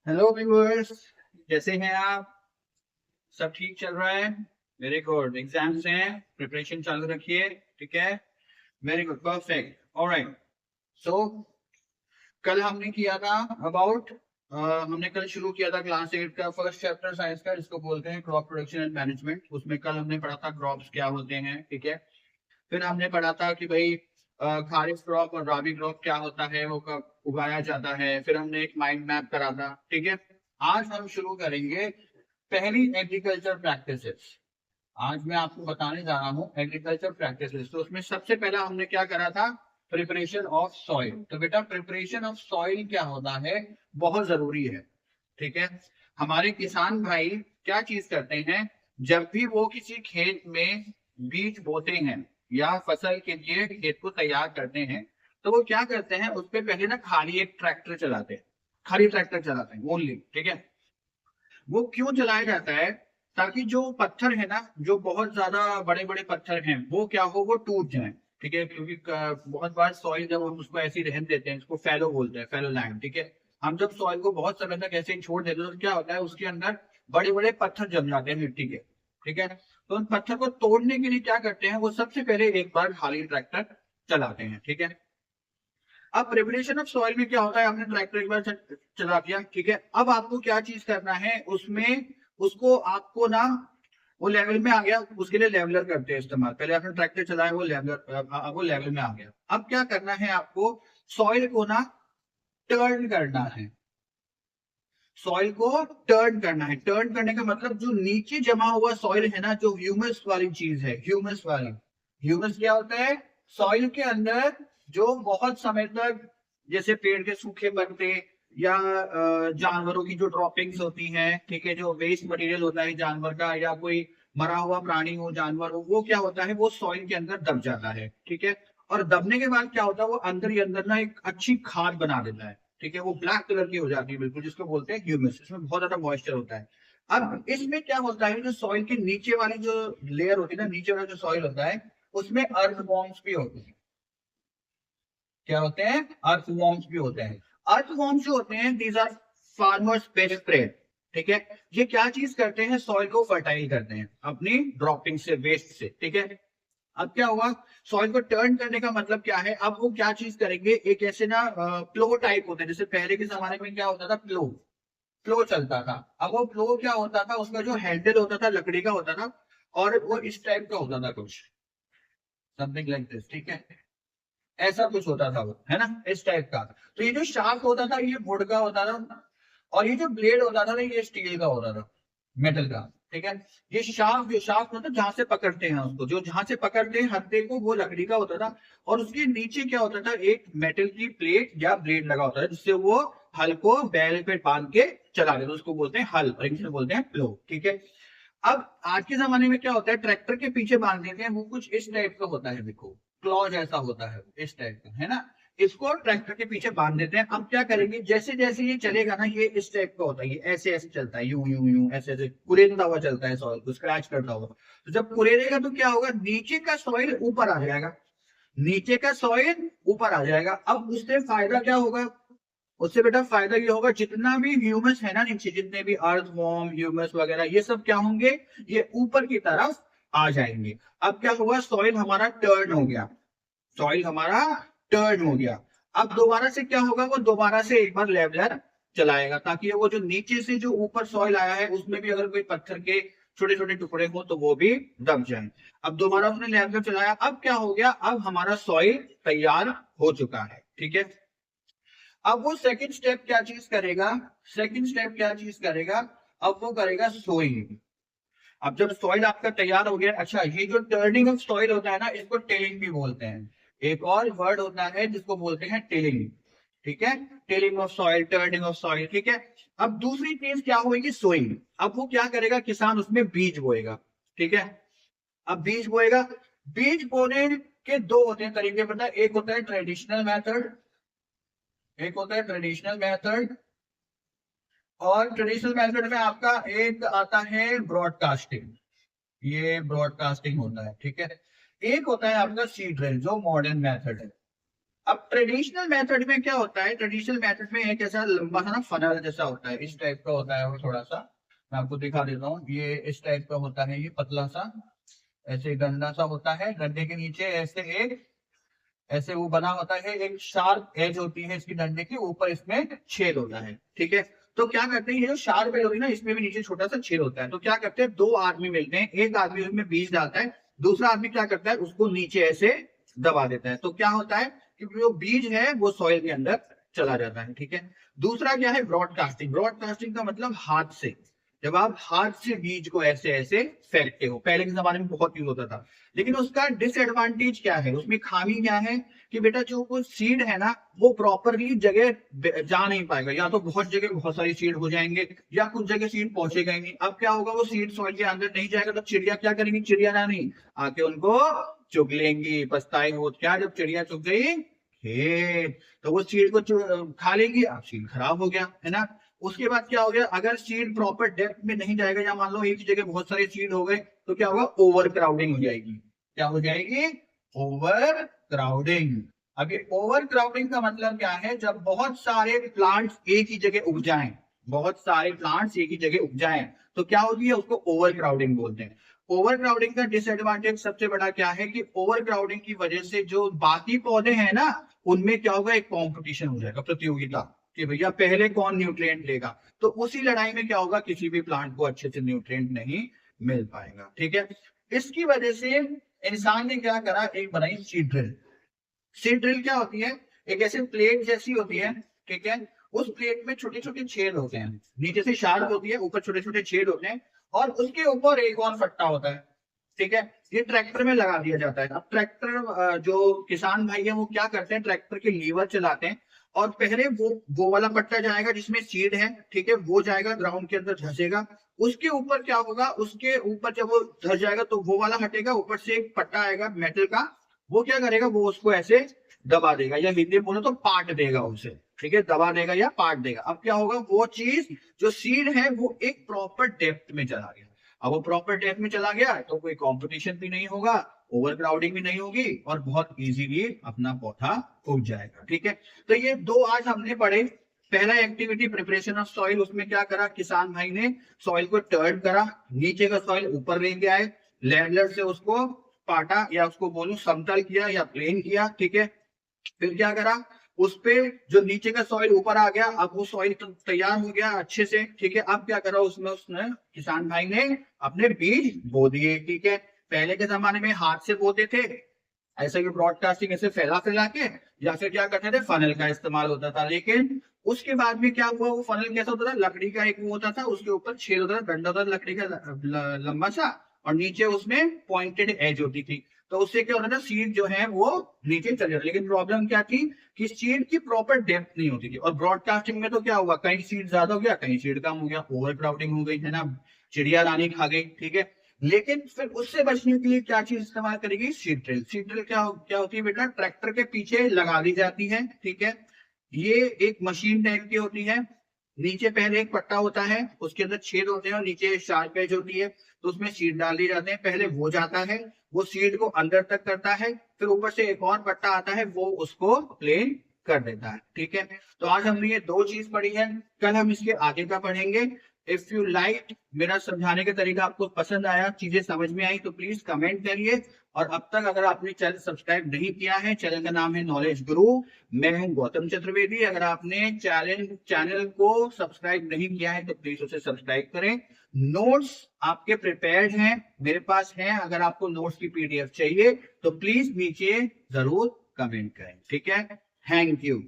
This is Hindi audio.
Hello viewers. कैसे हैं आप? सब ठीक चल रहा है? Very good. एग्जाम्स हैं, प्रिपरेशन चालू रखिए। ठीक है, वेरी गुड, परफेक्ट, ऑलराइट। सो कल हमने किया था अबाउट हमने कल शुरू किया था क्लास 8 का फर्स्ट चैप्टर साइंस का, जिसको बोलते हैं क्रॉप प्रोडक्शन एंड मैनेजमेंट। उसमें कल हमने पढ़ा था क्रॉप्स क्या होते हैं। ठीक है, फिर हमने पढ़ा था कि भाई खारिफ क्रॉप और राबी क्रॉप क्या होता है, वो कब उगाया जाता है। फिर हमने एक माइंड मैप करा था। ठीक है, आज हम शुरू करेंगे पहली एग्रीकल्चर प्रैक्टिसेस। आज मैं आपको बताने जा रहा हूँ एग्रीकल्चर प्रैक्टिसेस। तो उसमें सबसे पहला हमने क्या करा था, प्रिपरेशन ऑफ सॉइल। तो बेटा प्रिपरेशन ऑफ सॉइल क्या होता है, बहुत जरूरी है। ठीक है, हमारे किसान भाई क्या चीज करते हैं, जब भी वो किसी खेत में बीज बोते हैं या फसल के लिए खेत को तैयार करते हैं, तो वो क्या करते हैं, उस पे पहले ना खाली एक ट्रैक्टर चलाते हैं। खाली ट्रैक्टर चलाते हैं ओनली। ठीक है, वो क्यों जलाया जाता है, ताकि जो पत्थर है ना, जो बहुत ज्यादा बड़े बड़े पत्थर हैं, वो क्या हो, वो टूट जाए। ठीक है, क्योंकि बहुत बार सॉइल जब हम उसको ऐसे ही रहने देते हैं, इसको फैलो बोलते हैं, फैलो लैंड। ठीक है, हम जब सॉइल को बहुत समय तक ऐसे ही छोड़ देते हैं तो क्या होता है, उसके अंदर बड़े बड़े पत्थर जम जाते हैं मिट्टी के। ठीक है, तो उन पत्थर को तोड़ने के लिए क्या करते हैं, वो सबसे पहले एक बार खाली ट्रैक्टर चलाते हैं। ठीक है, अब प्रिपरेशन ऑफ सॉइल में क्या होता है, आपने ट्रैक्टर एक बार चला दिया। ठीक है, अब आपको क्या चीज करना है उसमें, उसको आपको ना, वो लेवल में आ गया, उसके लिए लेवलर करते हैं इस्तेमाल। पहले आपने ट्रैक्टर चलाया, वो लेवलर, वो लेवल में आ गया। अब क्या करना है आपको, सॉइल को ना टर्न करना है। सॉइल को टर्न करना है। टर्न करने का मतलब, जो नीचे जमा हुआ सॉइल है ना, जो ह्यूमस वाली चीज है, ह्यूमस वाली। ह्यूमस क्या होता है, सॉइल के अंदर जो बहुत समय तक, जैसे पेड़ के सूखे पत्ते या जानवरों की जो ड्रॉपिंग्स होती हैं, ठीक है, जो वेस्ट मटेरियल होता है जानवर का, या कोई मरा हुआ प्राणी हो, जानवर हो, वो क्या होता है, वो सॉइल के अंदर दब जाता है। ठीक है, और दबने के बाद क्या होता है, वो अंदर ही अंदर ना एक अच्छी खाद बना देता है। ठीक है, वो ब्लैक कलर की हो जाती है बिल्कुल, जिसको बोलते हैं ह्यूमस। इसमें बहुत ज्यादा मॉइस्चर होता है। अब इसमें क्या होता है, जो सॉइल के नीचे वाली जो लेयर होती है ना, नीचे वाला जो सॉइल होता है, उसमें अर्थवॉर्म्स भी होते हैं। क्या होते हैं, अर्थवॉर्म्स भी होते हैं। अर्थवॉर्म्स जो होते हैं, these are farmers best friend. ठीक है, ये क्या चीज करते हैं, सॉइल को फर्टाइल करते हैं अपनी ड्रॉपिंग से, वेस्ट से। ठीक है, अब क्या हुआ, सॉइल को टर्न करने का मतलब क्या है, अब वो क्या चीज करेंगे, एक ऐसे ना प्लो टाइप होते हैं। जैसे पहले के जमाने में क्या होता था, प्लो, प्लो चलता था। अब वो प्लो क्या होता था, उसका जो हैंडल होता था लकड़ी का होता था, और वो इस टाइप का होता था कुछ, समथिंग लाइक दिस। ठीक है, ऐसा कुछ होता था वो, है ना, इस टाइप का। तो ये जो शाफ्ट होता था, ये वुड का होता था, और ये जो ब्लेड होता था ना, ये स्टील का होता था, मेटल का। ठीक है, ये शाफ्ट, जो शाफ्ट मतलब जहां से पकड़ते हैं उसको, जो जहां से पकड़ते हैं हत्थे को, वो लकड़ी का होता था। और उसके नीचे क्या होता था, एक मेटल की प्लेट या ब्लेड लगा होता है, जिससे वो हल को बैल पे बांध के चला देते, उसको बोलते हैं हल, और इंग्लिश में बोलते हैं प्लो। ठीक है, अब आज के जमाने में क्या होता है, ट्रैक्टर के पीछे बांध देते हैं, वो कुछ इस टाइप का होता है, देखो क्लॉज ऐसा होता है, इस टाइप का, है ना। इसको ट्रैक्टर के पीछे बांध देते हैं। अब क्या करेंगे, जैसे जैसे ये चलेगा ना, ये इस टाइप का होता है, ये ऐसे ऐसे चलता है, यूं यूं यूं, ऐसे ऐसे कुरेदता हुआ चलता है, सॉइल को स्क्रैच करता हुआ। तो जब कुरेदेगा तो क्या होगा, नीचे का सॉइल ऊपर आ जाएगा, नीचे का सॉइल ऊपर आ जाएगा। अब उससे फायदा क्या होगा, उससे बेटा फायदा ये होगा, जितना भी ह्यूमस है ना नीचे, जितने भी अर्थ वॉर्म, ह्यूमस वगैरह, ये सब क्या होंगे, ये ऊपर की तरफ आ जाएंगे। अब क्या हुआ, सॉइल हमारा टर्न हो गया, सॉइल हमारा टर्न हो गया। अब दोबारा से क्या होगा, वो दोबारा से एक बार लेवलर चलाएगा, ताकि वो जो नीचे से जो ऊपर सॉइल आया है, उसमें भी अगर कोई पत्थर के छोटे छोटे टुकड़े हो तो वो भी दब जाए। अब दोबारा उसने लेवलर चलाया, अब क्या हो गया, अब हमारा सॉइल तैयार हो चुका है। ठीक है, अब वो सेकंड स्टेप क्या चीज करेगा, सेकंड स्टेप क्या चीज करेगा, अब वो करेगा सोइंग। अब जब सॉइल आपका तैयार हो गया, अच्छा, ये जो टर्निंग ऑफ सॉइल होता है ना, इसको टिलिंग भी बोलते हैं। एक और वर्ड होता है जिसको बोलते हैं टिलिंग। ठीक है, tilling of soil, turning of soil. ठीक है, अब दूसरी चीज क्या होगी, सोइंग। अब वो क्या करेगा, किसान उसमें बीज बोएगा। ठीक है, अब बीज बोएगा। बीज बोने के दो होते हैं तरीके, पता है, एक होता है ट्रेडिशनल मेथड, एक होता है ट्रेडिशनल मेथड, और ट्रेडिशनल मेथड में आपका एक आता है ब्रॉडकास्टिंग, ये ब्रॉडकास्टिंग होता है। ठीक है, एक होता है आपका सीड ड्रिल, जो मॉडर्न मेथड है। अब ट्रेडिशनल मेथड में क्या होता है, ट्रेडिशनल मेथड में एक ऐसा लंबा सा ना फनल जैसा होता है, इस टाइप का होता है वो, थोड़ा सा मैं आपको दिखा देता हूँ, ये इस टाइप का होता है, ये पतला सा ऐसे डंडा सा होता है, डंडे के नीचे ऐसे एक ऐसे वो बना होता है, एक शार्प एज होती है इसकी डंडे की, ऊपर इसमें छेद होता है, ठीक है। तो क्या करते हैं, ये जो शार्प एज होती है ना, इसमें भी नीचे छोटा सा छेद होता है, तो क्या करते हैं, दो आदमी मिलते हैं, एक आदमी उसमें बीज डालता है, दूसरा आदमी क्या करता है, उसको नीचे ऐसे दबा देता है, तो क्या होता है कि जो बीज है वो सॉइल के अंदर चला जाता है, ठीक है। दूसरा क्या है, ब्रॉडकास्टिंग। ब्रॉडकास्टिंग का मतलब हाथ से, जब आप हाथ से बीज को ऐसे ऐसे फेंकते हो, पहले के जमाने में बहुत यूज होता था, लेकिन उसका डिसएडवांटेज क्या है, उसमें खामी क्या है कि बेटा जो वो सीड है ना, वो प्रॉपरली जगह जा नहीं पाएगा, या तो बहुत जगह बहुत सारी सीड हो जाएंगे, या कुछ जगह सीड पहुंचेगा ही नहीं। अब क्या होगा, वो सीड सॉइल के अंदर नहीं जाएगा, तो चिड़िया क्या करेंगी, चिड़िया रानी आके उनको चुग लेंगी, पछताई हो क्या, जब चिड़िया चुग गई खेत, तो वो सीड को खा लेगी, अब सीड खराब हो गया, है ना। उसके बाद क्या हो गया, अगर सीड प्रॉपर डेप्थ में नहीं जाएगा, या मान लो एक ही जगह बहुत सारे सीड हो गए, तो क्या होगा, ओवर क्राउडिंग हो जाएगी। क्या हो जाएगी, ओवर क्राउडिंग। अब ये ओवर क्राउडिंग का मतलब क्या है, जब बहुत सारे प्लांट्स एक ही जगह उग जाएं, बहुत सारे प्लांट्स एक ही जगह उग जाएं, तो क्या होती है, उसको ओवर क्राउडिंग बोलते हैं। ओवर क्राउडिंग का डिसएडवांटेज सबसे बड़ा क्या है कि ओवर क्राउडिंग की वजह से जो बाकी पौधे हैं ना, उनमें क्या होगा, एक कंपटीशन हो जाएगा, प्रतियोगिता, कि भैया पहले कौन न्यूट्रिएंट लेगा, तो उसी लड़ाई में क्या होगा, किसी भी प्लांट को अच्छे से न्यूट्रिएंट नहीं मिल पाएगा, ठीक है। इसकी वजह से इंसान ने क्या करा, एक बनाई सीड ड्रिल। सीड ड्रिल क्या होती है, एक ऐसे प्लेट जैसी होती है, ठीक है। उस प्लेट में छोटे छोटे छेद होते हैं, नीचे से शार्प होती है, ऊपर छोटे छोटे छेद होते हैं, और उसके ऊपर एक और फट्टा होता है, ठीक है। ये ट्रैक्टर में लगा दिया जाता है। अब ट्रैक्टर, जो किसान भाई है वो क्या करते हैं, ट्रैक्टर के लीवर चलाते हैं, और पहले वो वाला पट्टा जाएगा जिसमें सीड है, ठीक है, वो जाएगा ग्राउंड के अंदर धंसेगा, उसके ऊपर क्या होगा, उसके ऊपर जब वो धस जाएगा तो वो वाला हटेगा, ऊपर से एक पट्टा आएगा मेटल का, वो क्या करेगा, वो उसको ऐसे दबा देगा, या हिंदी में बोलो तो पाट देगा उसे, ठीक है, दबा देगा या पाट देगा। अब क्या होगा, वो चीज जो सीड है वो एक प्रॉपर डेप्थ में चला गया। अब वो प्रॉपर डेप्थ में चला गया तो कोई कंपटीशन भी नहीं होगा, ओवर क्राउडिंग भी नहीं होगी, और बहुत इजीली अपना पौधा उग जाएगा, ठीक है। तो ये दो आज हमने पढ़े। पहला एक्टिविटी प्रिपरेशन ऑफ सॉइल, उसमें क्या करा किसान भाई ने, सॉइल को टर्न करा, नीचे का सॉइल ऊपर लेके आए, लेवलर से उसको पाटा, या उसको बोलूं समतल किया या प्लेन किया, ठीक है। फिर क्या करा, उस पे जो नीचे का सॉइल ऊपर आ गया, अब वो सॉइल तो तैयार हो गया अच्छे से, ठीक है। अब क्या करा, उसमें उसने किसान भाई ने अपने बीज बो दिए, ठीक है। पहले के जमाने में हाथ से बोते थे, ऐसे भी ब्रॉडकास्टिंग ऐसे फैला फैला के, या फिर क्या करते थे, फनल का इस्तेमाल होता था। लेकिन उसके बाद में क्या हुआ, वो फनल कैसा होता था, लकड़ी का एक वो होता था, उसके ऊपर छेद होता था, डंडा होता था लकड़ी का लंबा सा, और नीचे उसमें पॉइंटेड एज होती थी, तो उससे क्या होता था, सीड जो है वो नीचे चले जाती। लेकिन प्रॉब्लम क्या थी कि सीड की प्रॉपर डेप्थ नहीं होती थी, और ब्रॉडकास्टिंग में तो क्या हुआ, कहीं सीड ज्यादा हो गया, कहीं सीड कम हो गया, ओवर क्राउडिंग हो गई, है ना, चिड़िया रानी खा गई, ठीक है। लेकिन फिर उससे बचने के लिए क्या चीज इस्तेमाल करेगी, सीड ड्रिल। सीड ड्रिल क्या होती है बेटा, ट्रैक्टर के पीछे लगा दी जाती है, ठीक है। ये एक मशीन टाइप की होती है, नीचे पहले एक पट्टा होता है, उसके अंदर छेद होते हैं, और नीचे शार्प एज होती है, तो उसमें सीड डाल दी जाते हैं, पहले वो जाता है, वो सीड को अंदर तक करता है, फिर ऊपर से एक और पट्टा आता है, वो उसको प्लेन कर देता है, ठीक है। तो आज हमने ये दो चीज पढ़ी है, कल हम इसके आगे का पढ़ेंगे। इफ यू लाइक, मेरा समझाने का तरीका आपको पसंद आया, चीजें समझ में आई, तो प्लीज कमेंट करिए। और अब तक अगर आपने चैनल सब्सक्राइब नहीं किया है, चैनल का नाम है नॉलेज गुरु, मैं हूं गौतम चतुर्वेदी। अगर आपने चैनल को सब्सक्राइब नहीं किया है तो प्लीज उसे सब्सक्राइब करें। नोट्स आपके प्रिपेयर्ड हैं, मेरे पास हैं, अगर आपको नोट्स की पीडीएफ चाहिए तो प्लीज नीचे जरूर कमेंट करें, ठीक है। Thank you.